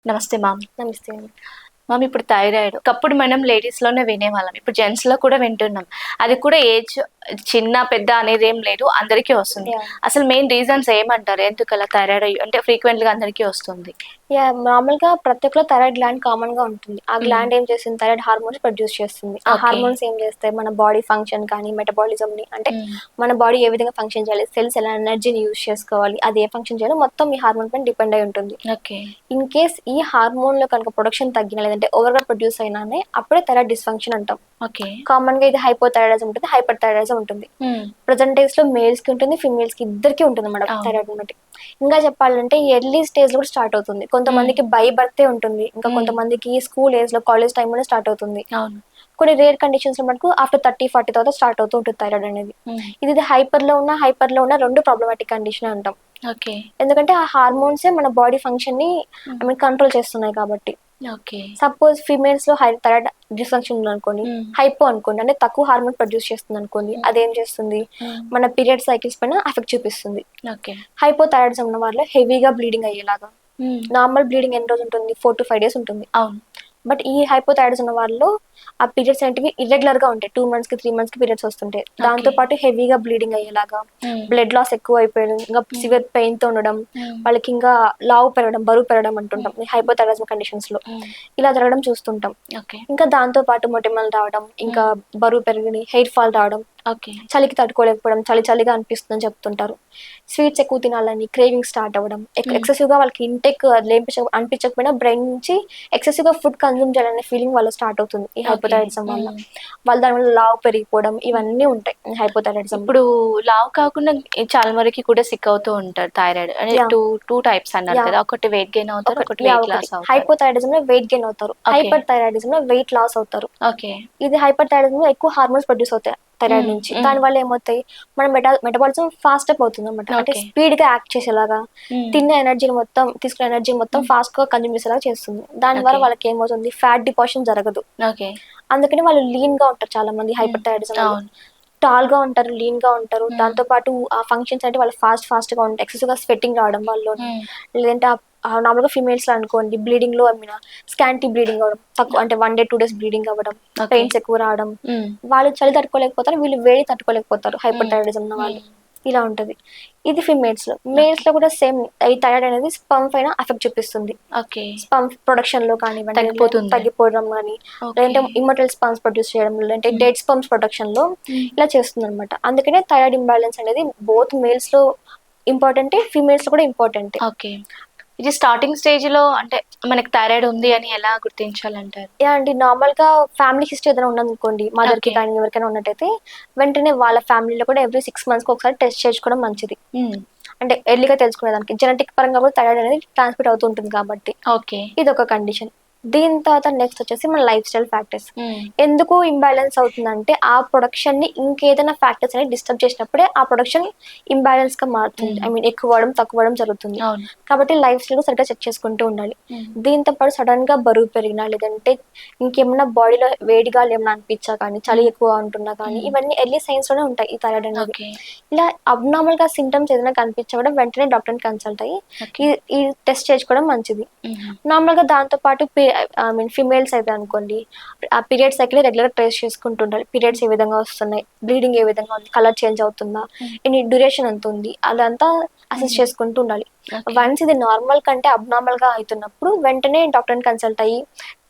నమస్తే మ్యామ్. నమస్తే అండి. మ్యామ్, ఇప్పుడు థైరాయిడ్ ఒకప్పుడు మనం లేడీస్లోనే వినేవాళ్ళం, ఇప్పుడు జెంట్స్లో కూడా వింటున్నాం. అది కూడా ఏజ్ చిన్న పెద్ద అనేది ఏం లేదు, అందరికీ వస్తుంది. యాహ్! అసలు మెయిన్ రీజన్స్ ఏమంటారు, ఎందుకు అలా థైరాయిడ్ అంటే ఫ్రీక్వెంట్గా అందరికీ వస్తుంది? మామూలుగా ప్రతి ఒక్కలో థైరాయిడ్ గ్లాండ్ కామన్‌గా ఉంటుంది. ఆ ఉమ్, గ్లాండ్ ఏం చేస్తుంది? థైరాయిడ్ హార్మోన్స్ ప్రొడ్యూస్ చేస్తుంది. ఆ ఓకే. హార్మోన్స్ ఏం చేస్తాయి? మన బాడీ ఫంక్షన్ కానీ, మెటబాలిజంని అంటే ఉమ్, మన బాడీ ఏ విధంగా ఫంక్షన్ చేయాలి? సెల్స్ ఎలా ఎనర్జీని యూజ్ చేసుకోవాలి? అది ఏ ఫంక్షన్ చేయాలో మొత్తం ఈ హార్మోన్ పైన డిపెండ్ అయి ఉంటుంది. ఓకే. ఇన్ కేస్ ఈ హార్మోన్‌లో కనుక ప్రొడక్షన్ తగ్గినా లేదంటే ఓవర్‌గా ప్రొడ్యూస్ అయినానే అప్పుడే థైరాయిడ్ డిస్‌ఫంక్షన్ అంటాం. ఓకే. కామన్‌గా ఇది హైపోథైరాయిడిజం ఉంటుంది. హైపర్ థైరాయిడిజం ఉంటుంది. ఉమ్, ప్రెజెంట్ డేస్‌లో మేల్స్‌కి ఉంటుంది. ఫీమేల్స్‌కి ఇద్దరికీ ఉంటుంది మేడం అవును. థైరాయిడ్ బట్టి. ఇంకా చెప్పాలంటే ఎర్లీ స్టేజ్‌లో కూడా స్టార్ట్ అవుతుంది. కొంతమందికి బై బర్తే ఉంటుంది. ఇంకా కొంతమందికి స్కూల్ ఏజ్‌లో, కాలేజ్ టైమ్‌లోనే స్టార్ట్ అవుతుంది. అవును. కొన్ని రేర్ కండిషన్స్‌లో మటుకు ఆఫ్టర్ 30, 40 తర్వాత స్టార్ట్ అవుతూ ఉంటుంది థైరాయిడ్ అనేది. ఉమ్, ఇది హైపర్‌లో ఉన్న 2 ప్రాబ్లమాటిక్ కండిషనే అంటాం. ఓకే. ఎందుకంటే ఆ హార్మోన్సే మన బాడీ ఫంక్షన్‌ని ఉమ్, కంట్రోల్ చేస్తున్నాయి కాబట్టి. ఓకే. సపోజ్ ఫీమేల్స్‌లో థైరాయిడ్ డిస్‌ఫంక్షన్ ఉందనుకోండి, ఉమ్, హైపో అనుకోండి, అంటే తక్కువ హార్మోన్ ప్రొడ్యూస్ చేస్తుందనుకోండి, ఉమ్, అదేం చేస్తుంది? ఉమ్, మన పీరియడ్ సైకిల్స్ పైన ఎఫెక్ట్ చూపిస్తుంది. ఓకే. హైపోథైరాయిడిజం ఉన్న వాళ్ళలో హెవీగా బ్లీడింగ్ అయ్యేలాగా. ఉమ్, నార్మల్ బ్లీడింగ్ ఎన్ని రోజులు ఉంటుంది? 4-5 డేస్ ఉంటుంది. అవును. బట్ ఈ హైపోథైరాయిడిజం ఉన్న వాళ్ళలో ఆ పీరియడ్స్ అనేటివి ఇర్రెగ్యులర్‌గా ఉంటాయి. 2 మంత్స్‌కి, 3 మంత్స్‌కి పీరియడ్స్ వస్తుంటాయి. దాంతో ఓకే. పాటు హెవీగా బ్లీడింగ్ అయ్యేలాగా, ఉమ్, బ్లడ్ లాస్ ఎక్కువ అయిపోయడం, ఇంకా ఉమ్, సివియర్ పెయిన్‌తో ఉండడం, ఉమ్, వాళ్ళకి ఇంకా లావు పెరగడం, బరువు పెరగడం ఉమ్, అంటుంటాం. ఈ హైపోథైరాయిడిజం కండిషన్స్‌లో. ఉమ్, ఇలా జరగడం చూస్తుంటాం. ఓకే. ఇంకా దాంతో పాటు మొటిమలు రావడం, ఇంకా ఉమ్, బరువు పెరిగి హెయిర్ ఫాల్ రావడం, ఓకే. చలికి తట్టుకోలేకపోవడం, చలిగా అనిపిస్తుందని చెప్తుంటారు. స్వీట్స్ ఎక్కువ తినాలని క్రేవింగ్ స్టార్ట్ అవ్వడం, ఉమ్, ఎక్సెసివ్‌గా వాళ్ళకి ఇంటేక్ అనిపించకపోయినా బ్రెయిన్ నుంచి ఎక్సెసివ్‌గా ఫుడ్ కన్జ్యూమ్ చేయాలనే ఫీలింగ్ వాళ్ళలో స్టార్ట్ అవుతుంది ఈ ఓకే. హైపోథైరాయిడిజం వల్ల. ఉమ్. వాళ్ళు దానివల్ల లావు పెరిగిపోవడం ఇవన్నీ ఉంటాయి ఈ హైపోథైరాయిడిజంలో. ఇప్పుడు లావు కాకుండా చాలా వరకు కూడా సిక్ అవుతూ ఉంటారు థైరాయిడ్ అంటే యాహ్! టూ టైప్స్ అన్నారు యాహ్! కదా, ఒకటి వెయిట్ గెయిన్ అవుతారు, ఒకటి యాహ్! వెయిట్ ఒకటి. లాస్ అవుతారు. హైపోథైరాయిడిజంలో వెయిట్ గెయిన్ అవుతారు. ఓకే. హైపర్ థైరాయిడిజంలో వెయిట్ లాస్ అవుతారు. ఓకే. ఇది హైపర్ థైరాయిడిజంలో ఎక్కువ హార్మోన్స్ ప్రొడ్యూస్ అవుతాయి థైరాయిడ్ ఉమ్, నుంచి. ఉమ్, దానివల్ల ఏమవుతాయి? మన మెటబాలిజం ఫాస్ట్ అప్ అవుతుందన్నమాట. అంటే ఓకే. స్పీడ్‌గా యాక్ట్ చేసేలాగా, ఉమ్, తీసుకున్న ఎనర్జీ మొత్తం ఫాస్ట్‌గా కన్జ్యూమ్ చేసేలాగా చేస్తుంది. దానివల్ల ఓకే. వాళ్ళకి ఏమవుతుంది? ఫ్యాట్ డిపాజిషన్ జరగదు. ఓకే. అందుకని వాళ్ళు లీన్‌గా ఉంటారు చాలా మంది ఉమ్, హైపర్ థైరాయిడిజం వల్ల. అవును. టాల్‌గా ఉంటారు, లీన్‌గా ఉంటారు. ఉమ్, దాంతో పాటు ఆ ఫంక్షన్స్ అంటే వాళ్ళు ఫాస్ట్‌గా ఉంటాయి. ఎక్సెసివ్‌గా స్వెట్టింగ్ రావడం వాళ్ళలోని. ఉమ్, లేదంటే నార్మల్‌గా ఫీమేల్స్‌లో అనుకోండి బ్లీడింగ్‌లో స్కాంటీ బ్లీడింగ్ అవ్వడం. తక్కువ అంటే 1 డే, 2 డేస్ బ్లీడింగ్ అవ్వడం. ఓకే. పెయిన్స్ ఎక్కువ రావడం. ఉమ్, వాళ్ళు చలి తట్టుకోలేకపోతారు. వీళ్ళు వేడి తట్టుకోలేకపోతారు హైపర్ ఉమ్, థైరాయిడిజం ఉన్న వాళ్ళు. ఉమ్, ఇలా ఉంటది. ఇది ఫీమేల్స్‌లో. ఓకే. మేల్స్‌లో కూడా సేమ్ ఈ థైరాయిడ్ అనేది స్పెర్మ్ పైన ఎఫెక్ట్ చూపిస్తుంది. ఓకే. స్పెర్మ్ ప్రొడక్షన్‌లో కానివ్వండి, తగ్గిపోతుంది. తగ్గిపోవడం గాని, ఓకే. లేదంటే ఇమ్మోటల్ స్పెర్మ్స్ ప్రొడ్యూస్ చేయడం, లేదంటే ఉమ్, డెడ్ స్పెర్మ్స్ ప్రొడక్షన్‌లో ఉమ్, ఇలా చేస్తుందనమాట. అందుకనే థైరాయిడ్ ఇంబాలెన్స్ అనేది బోత్ మేల్స్‌లో ఇంపార్టెంటే, ఫీమేల్స్‌లో కూడా ఇంపార్టెంటే. ఓకే. ఇది స్టార్టింగ్ స్టేజ్ లో అంటే మనకి థైరాయిడ్ ఉంది అని ఎలా గుర్తించాలంటారు? యాహ్! అండి. నార్మల్‌గా ఫ్యామిలీ హిస్టరీ ఏదైనా ఉందనుకోండి, మదర్‌కి ఓకే. కానీ ఎవరికైనా ఉన్నట్టయితే, వెంటనే వాళ్ళ ఫ్యామిలీలో కూడా ఎవ్రీ 6 మంత్స్‌కి ఒకసారి టెస్ట్ చేయించుకోవడం మంచిది. ఉమ్, అంటే ఎర్లీగా తెలుసుకునేదానికి. జెనెటిక్ పరంగా కూడా థైరాయిడ్ అనేది ట్రాన్స్‌మిట్ అవుతూ ఉంటుంది కాబట్టి. ఓకే. ఇదొక కండిషన్. దీని తర్వాత నెక్స్ట్ వచ్చేసి మన లైఫ్ స్టైల్ ఫ్యాక్టర్స్. ఉమ్, ఎందుకు ఇంబాలెన్స్ అవుతుందంటే, ఆ ప్రొడక్షన్‌ని ఇంకేదైనా ఫ్యాక్టర్స్ అనేవి డిస్టర్బ్ చేసినప్పుడే ఆ ప్రొడక్షన్ ఇంబాలెన్స్‌గా మారుతుంది. ఉమ్, ఎక్కువ అవ్వడం, తక్కువ అవ్వడం జరుగుతుంది. అవును. కాబట్టి లైఫ్ స్టైల్ సరిగ్గా చెక్ చేసుకుంటూ ఉండాలి. ఉమ్, దీంతో పాటు సడెన్‌గా బరువు పెరిగినా, లేదంటే ఇంకేమన్నా బాడీలో వేడిగా ఏమన్నా అనిపించా కానీ, చలి ఉమ్, ఎక్కువ ఉంటున్నా కానీ, ఉమ్, ఇవన్నీ ఎర్లీ సైన్స్‌లోనే ఉంటాయి ఈ థైరాయిడ్ అనేది. ఓకే. ఇలా అబ్నార్మల్‌గా సింప్టమ్స్ ఏదైనా కనిపించా కూడా వెంటనే డాక్టర్‌ని కన్సల్ట్ అయ్యి ఓకే. ఈ ఈ టెస్ట్ చేయించుకోవడం మంచిది. ఉమ్, నార్మల్‌గా దాంతో పాటు ఫీమేల్స్ అయితే అనుకోండి, ఆ పీరియడ్ సైకిల్ రెగ్యులర్‌గా ట్రేస్ చేసుకుంటూ ఉండాలి. పీరియడ్స్ ఏ విధంగా వస్తున్నాయి? బ్లీడింగ్ ఏ విధంగా ఉంది? కలర్ చేంజ్ అవుతుందా? ఉమ్, డ్యూరేషన్ ఎంత ఉంది? అదంతా అసెస్ ఉమ్, చేసుకుంటూ ఉండాలి. ఓకే. వన్స్ ఇది నార్మల్ కంటే అబ్నార్మల్‌గా అయితున్నప్పుడు వెంటనే డాక్టర్‌ని కన్సల్ట్ అయ్యి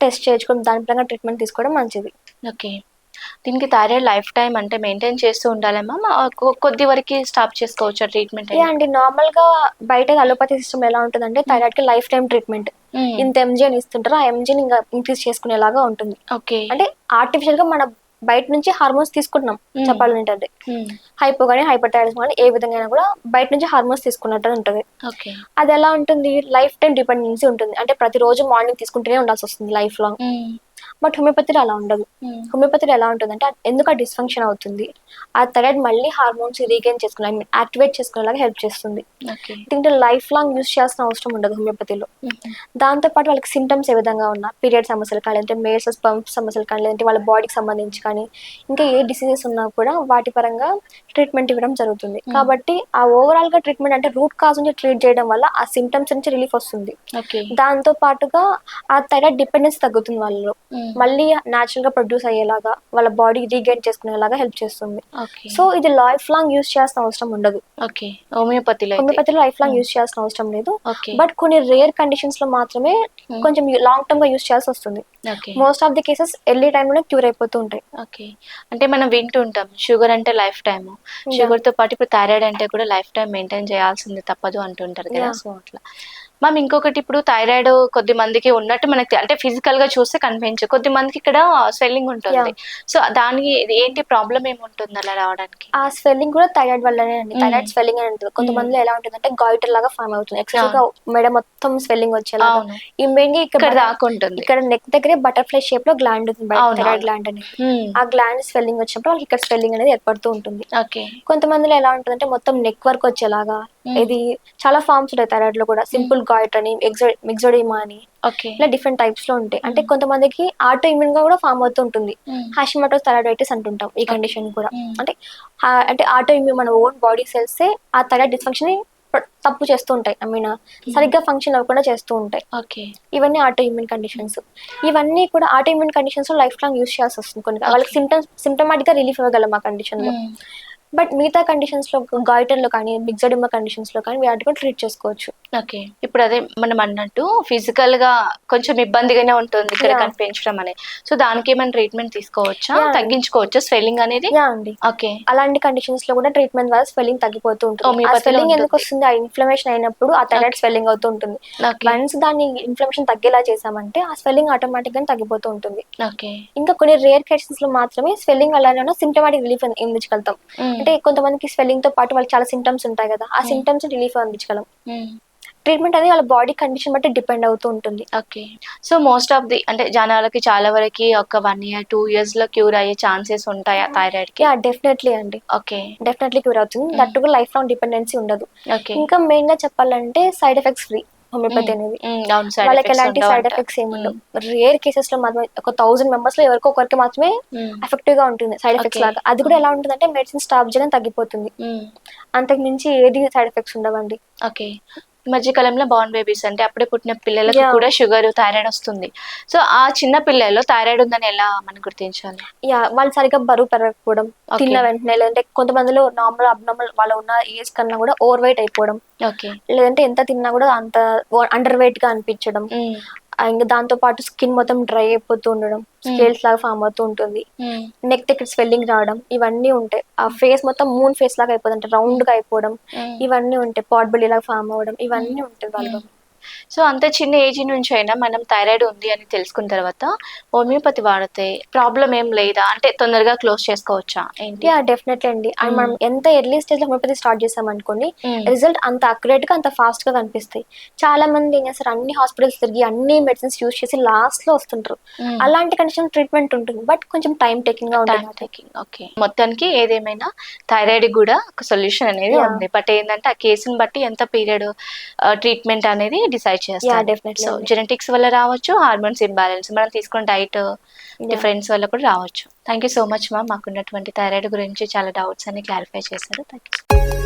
టెస్ట్ చేయించుకొని దాని పరంగా ట్రీట్మెంట్ తీసుకోవడం మంచిది. ఓకే. దీనికి థైరాయిడ్ లైఫ్ టైమ్ అంటే మెయింటైన్ చేస్తూ ఉండాలేమో కొద్ది వరకు స్టాప్ చేసుకోవచ్చా ట్రీట్మెంట్ యాహ్! అయినాక? అండి. నార్మల్‌గా బయట అలోపతి సిస్టమ్ ఎలా ఉంటదంటే ఉమ్, థైరాయిడ్‌కి లైఫ్ టైమ్ ట్రీట్మెంట్. ఉమ్, ఇంత ఎంజీ అని ఇస్తుంటారు. ఆ ఎంజీని ఇంగా ఇంక్రీజ్ చేసుకునేలాగా ఉంటుంది. ఓకే. అంటే ఆర్టిఫిషియల్‌గా మన బయట నుంచి హార్మోన్స్ తీసుకుంటున్నాం ఉమ్, చెప్పాలంటే అది. ఉమ్, హైపో గాని, హైపర్ థైరాయిడిజం గాని ఏ విధంగా అయినా కూడా బయట నుంచి హార్మోన్స్ తీసుకున్నట్టు ఉంటది. ఓకే. అదెలా ఉంటుంది? లైఫ్ టైమ్ డిపెండెన్సీ ఉంటుంది. అంటే ప్రతిరోజు మార్నింగ్ తీసుకుంటూనే ఉండాల్సొస్తుంది లైఫ్ లాంగ్. ఉమ్, బట్ హోమియోపతిలో అలా ఉండదు. హోమియోపతిలో ఎలా ఉంటుందంటే ఎందుకు ఆ డిస్ఫంక్షన్ అవుతుంది, ఆ థైరాయిడ్ మళ్ళీ హార్మోన్స్ రీగైన్ చేసుకుని ఐ మీన్ యాక్టివేట్ చేసుకునేలాగా హెల్ప్ చేస్తుంది. ఓకే. దీంట్లో లైఫ్ లాంగ్ యూస్ చేయాల్సిన అవసరం ఉండదు హోమియోపతిలో. దాంతోపాటు వాళ్ళకి సిమ్టమ్స్ ఏ విధంగా ఉన్నా, పీరియడ్ సమస్యలు కానీ, లేదంటే మేల్స్ స్పర్మ్ సమస్యలు కానీ, లేదంటే వాళ్ళ బాడీకి సంబంధించి కానీ, ఇంకా ఏ డిసీజెస్ ఉన్నా కూడా వాటి పరంగా ట్రీట్మెంట్ ఇవ్వడం జరుగుతుంది. కాబట్టి ఆ ఓవరాల్ గా ట్రీట్మెంట్ అంటే రూట్ కాజ్ నుంచి ట్రీట్ చేయడం వల్ల ఆ సిమ్టమ్స్ నుంచి రిలీఫ్ వస్తుంది. ఓకే. దాంతో పాటుగా ఆ థైరాయిడ్ డిపెండెన్స్ తగ్గుతుంది వాళ్ళలో, మళ్ళీ న్యాచురల్ గా ప్రొడ్యూస్ అయ్యేలాగా, వాళ్ళ బాడీ రీగైన్ చేసుకునేలాగా హెల్ప్ చేస్తుంది. ఓకే. సో ఇది లైఫ్ లాంగ్ యూస్ చేయాల్సిన అవసరం ఉండదు. ఓకే. హోమియోపతిలో లైఫ్ లాంగ్ యూస్ చేయాల్సిన అవసరం లేదు. ఓకే. బట్ కొన్ని రేర్ కండిషన్స్ లో మాత్రమే కొంచెం లాంగ్ టర్మ్ గా యూస్ చేయాల్సి వస్తుంది. Okay. Most of the cases early టైంలోనే క్యూర్ అయిపోతూ ఉంటాయి. ఓకే. అంటే మనం వింటూ ఉంటాం షుగర్ అంటే లైఫ్ టైమ్, షుగర్ తో పాటు ఇప్పుడు థైరాయిడ్ అంటే కూడా లైఫ్ టైం మెయింటైన్ చేయాల్సింది తప్పదు అంటుంటారు కదా. Yeah. సో అట్లా మ్యామ్ ఇంకొకటి, ఇప్పుడు థైరాయిడ్ కొద్ది మందికి ఉన్నట్టు మనకి అంటే ఫిజికల్ గా చూస్తే కనిపించు, కొద్ది మందికి ఇక్కడ స్వెల్లింగ్ ఉంటుంది. సో దానికి ఏంటి ప్రాబ్లం ఏముంటుంది అలా రావడానికి? ఆ స్వెల్లింగ్ కూడా థైరాయిడ్ వల్లనే అండి. థైరాయిడ్ స్వెల్లింగ్ అని ఉంటుంది. కొంతమందిలో ఎలా ఉంటుందంటే గాయిటర్ లాగా ఫామ్ అవుతుంది, ఎక్సెసివ్ గా మెడ మొత్తం స్వెల్లింగ్ వచ్చేలాగా. అవును. ఈ మెయిన్ గా ఇక్కడ దాకుంటుంది. ఇక్కడ నెక్ దగ్గరే బటర్ఫ్లై షేప్ లో గ్లాండ్ ఉంటుంది, అవును, థైరాయిడ్ గ్లాండ్ అనేది. మ్మ్. ఆ గ్లాండ్ స్వెల్లింగ్ వచ్చినప్పుడు వాళ్ళకి ఇక్కడ స్వెల్లింగ్ అనేది ఏర్పడుతూ ఉంటుంది. ఓకే. కొంతమందిలో ఎలా ఉంటుందంటే మొత్తం నెక్ వర్క్ వచ్చేలాగా, ఇది చాలా ఫార్మ్స్ ఉంటాయి థైరాయిడ్ లో కూడా. సింపుల్ గాయిటర్ అని, మిక్సోడిమా అని, ఓకే. ఇలా డిఫరెంట్ టైప్స్ లో ఉంటాయి. అంటే కొంతమందికి ఆటో ఇమ్యూన్ గా కూడా ఫామ్ అవుతూ ఉంటుంది. హాషిమోటోస్ థైరాయిడైటిస్ అంటుంటాం ఈ కండిషన్ కూడా. అంటే అంటే ఆటో ఇమ్యూన్ మన ఓన్ బాడీ సెల్స్ ఆ థైరాయిడ్ డిస్ఫంక్షన్ ని తప్పు చేస్తూ ఉంటాయి, ఐ మీన్ సరిగ్గా ఫంక్షన్ అవ్వకుండా చేస్తూ ఉంటాయి. ఓకే. ఇవన్నీ ఆటో ఇమ్యూన్ కండిషన్స్. ఇవన్నీ కూడా ఆటో ఇమ్యూన్ కండిషన్స్ లో లైఫ్ లాంగ్ యూస్ చేయాల్సి వస్తుంది. కొన్ని వాళ్ళకి సిమ్టమాటిక్ గా రిలీఫ్ ఇవ్వగలం ఆ కండిషన్ లో. బట్ మిగతా కండిషన్స్ లో, గాయిటర్ లో కానీ, మిక్సోడిమా కండిషన్స్ లో కానీ వాటి కూడా ట్రీట్ చేసుకోవచ్చు. ఓకే. ఇప్పుడు అదే మనం అన్నట్టు ఫిజికల్ గా కొంచెం ఇబ్బందిగానే ఉంటుంది ఇక్కడ కనిపించడం అనేది. సో దానికి ఏమైనా ట్రీట్మెంట్ తీసుకోవచ్చా, తగ్గించుకోవచ్చా స్వెల్లింగ్ అనేది? యా అండి. ఓకే. అలాంటి కండిషన్స్ లో కూడా ట్రీట్మెంట్ ద్వారా స్వెల్లింగ్ తగ్గిపోతూ ఉంటుంది. ఆ స్వెల్లింగ్ ఎందుకు వస్తుంది? ఆ ఇన్ఫ్లమేషన్ అయినప్పుడు ఆ థైరాయిడ్ స్వెల్లింగ్ అవుతూ ఉంటుంది. వన్స్ దాన్ని ఇన్ఫ్లమేషన్ తగ్గేలా చేసామంటే ఆ స్వెల్లింగ్ ఆటోమేటిక్ గా తగ్గిపోతూ ఉంటుంది. ఓకే. ఇంకా కొన్ని రేర్ కేసెస్ లో మాత్రమే స్వెల్లింగ్ అలానే సిమ్టమాటిక్ రిలీఫ్ అందించగలుగుతాం. అంటే కొంతమందికి స్వెల్లింగ్ తో పాటు వాళ్ళకి చాలా సిమ్టమ్స్ ఉంటాయి కదా, ఆ సిమ్టమ్స్ రిలీఫ్ అందించగలం. ట్రీట్మెంట్ అనేది వాళ్ళ బాడీ కండిషన్ బట్టి డిపెండ్ అవుతూ ఉంటుంది. Okay. So most of the అంటే జనాలకి చాలా వరకు ఒక 1 year 2 years లో క్యూర్ అయ్యే ఛాన్సెస్ ఉంటాయా థైరాయిడ్ కి? యా డెఫినెట్లీ అండి. ఓకే. డెఫినెట్లీ క్యూర్ అవుతుంది. దట్ కూడా లైఫ్ లాంగ్ డిపెండెన్సీ ఉండదు. ఓకే. ఇంకా మెయిన్ గా చెప్పాలంటే సైడ్ ఎఫెక్ట్స్ ఫ్రీ హోమియోపతి అనేది. వాళ్ళకి ఎలాంటి సైడ్ ఎఫెక్ట్స్ ఏమి ఉండవు. రేర్ కేసెస్ లో మాత్రమే ఒక 1000 members లో ఎవరికో ఒకరికి మాత్రమే ఎఫెక్టివ్ గా ఉంటుంది సైడ్ ఎఫెక్ట్స్ లాగా. అది కూడా ఎలా ఉంటుందంటే మెడిసిన్ స్టాప్ చేయడం తగ్గిపోతుంది, అంతకు మించి ఏది సైడ్ ఎఫెక్ట్స్ ఉండవండి. ఓకే. ఈ మధ్య కాలంలో బార్న్ బేబీస్ అంటే అప్పుడే పుట్టిన పిల్లలకు కూడా షుగర్, థైరాయిడ్ వస్తుంది. సో ఆ చిన్న పిల్లల్లో థైరాయిడ్ ఉందని ఎలా మనం గుర్తించాలి? యా, వాళ్ళు సరిగ్గా బరువు పెరగకపోవడం, తిన్న వెంటనే, లేదంటే కొంతమందిలో నార్మల్ అబ్నార్మల్ వాళ్ళ ఉన్న ఏజ్ కన్నా కూడా ఓవర్ వెయిట్ అయిపోవడం, ఓకే, లేదంటే ఎంత తిన్నా కూడా అంత అండర్ వెయిట్ గా అనిపించడం, ఇంకా దాంతో పాటు స్కిన్ మొత్తం డ్రై అయిపోతూ ఉండడం, స్కేల్స్ లాగా ఫామ్ అవుతూ ఉంటుంది, నెక్ దగ్గర స్వెల్లింగ్ రావడం, ఇవన్నీ ఉంటాయి. ఆ ఫేస్ మొత్తం మూన్ ఫేస్ లాగా అయిపోతుంది, అంటే రౌండ్ గా అయిపోవడం, ఇవన్నీ ఉంటాయి. పాట్ బెల్లీ లాగా ఫామ్ అవ్వడం, ఇవన్నీ ఉంటాయి వాళ్ళలో. సో అంత చిన్న ఏజ్ నుంచి అయినా మనం థైరాయిడ్ ఉంది అని తెలుసుకున్న తర్వాత హోమియోపతి వాడితే ప్రాబ్లం ఏం లేదా, అంటే తొందరగా క్లోజ్ చేసుకోవచ్చా ఏంటి? డెఫినెట్లీ అండి. అండ్ మనం ఎంత ఎర్లీ స్టేజ్ లో హోమియోపతి స్టార్ట్ చేసాం అనుకోండి, రిజల్ట్ అంత అక్యురేట్ గా అంత ఫాస్ట్ గా కనిపిస్తాయి. చాలా మంది ఏం చేస్తారు, అన్ని హాస్పిటల్స్ తిరిగి అన్ని మెడిసిన్స్ యూజ్ చేసి లాస్ట్ లో వస్తుంటారు. అలాంటి కండిషన్ ట్రీట్మెంట్ ఉంటుంది, బట్ కొంచెం టైం టేకింగ్ గా ఉంటుంది. ఓకే. మొత్తానికి ఏదేమైనా థైరాయిడ్ కూడా ఒక సొల్యూషన్ అనేది ఉంది. బట్ ఏంటంటే ఆ కేసుని బట్టి ఎంత పీరియడ్ ట్రీట్మెంట్ అనేది డిసైడ్ చేస్తారు. సో జెనెటిక్స్ వల్ల రావచ్చు, హార్మోన్స్ ఇంబ్యాలెన్స్, మనం తీసుకున్న డైట్ డిఫరెన్స్ వల్ల కూడా రావచ్చు. Thank you so much ma'am, మాకున్నటువంటి థైరాయిడ్ గురించి చాలా డౌట్స్ అన్ని క్లారిఫై చేశారు. Thank you.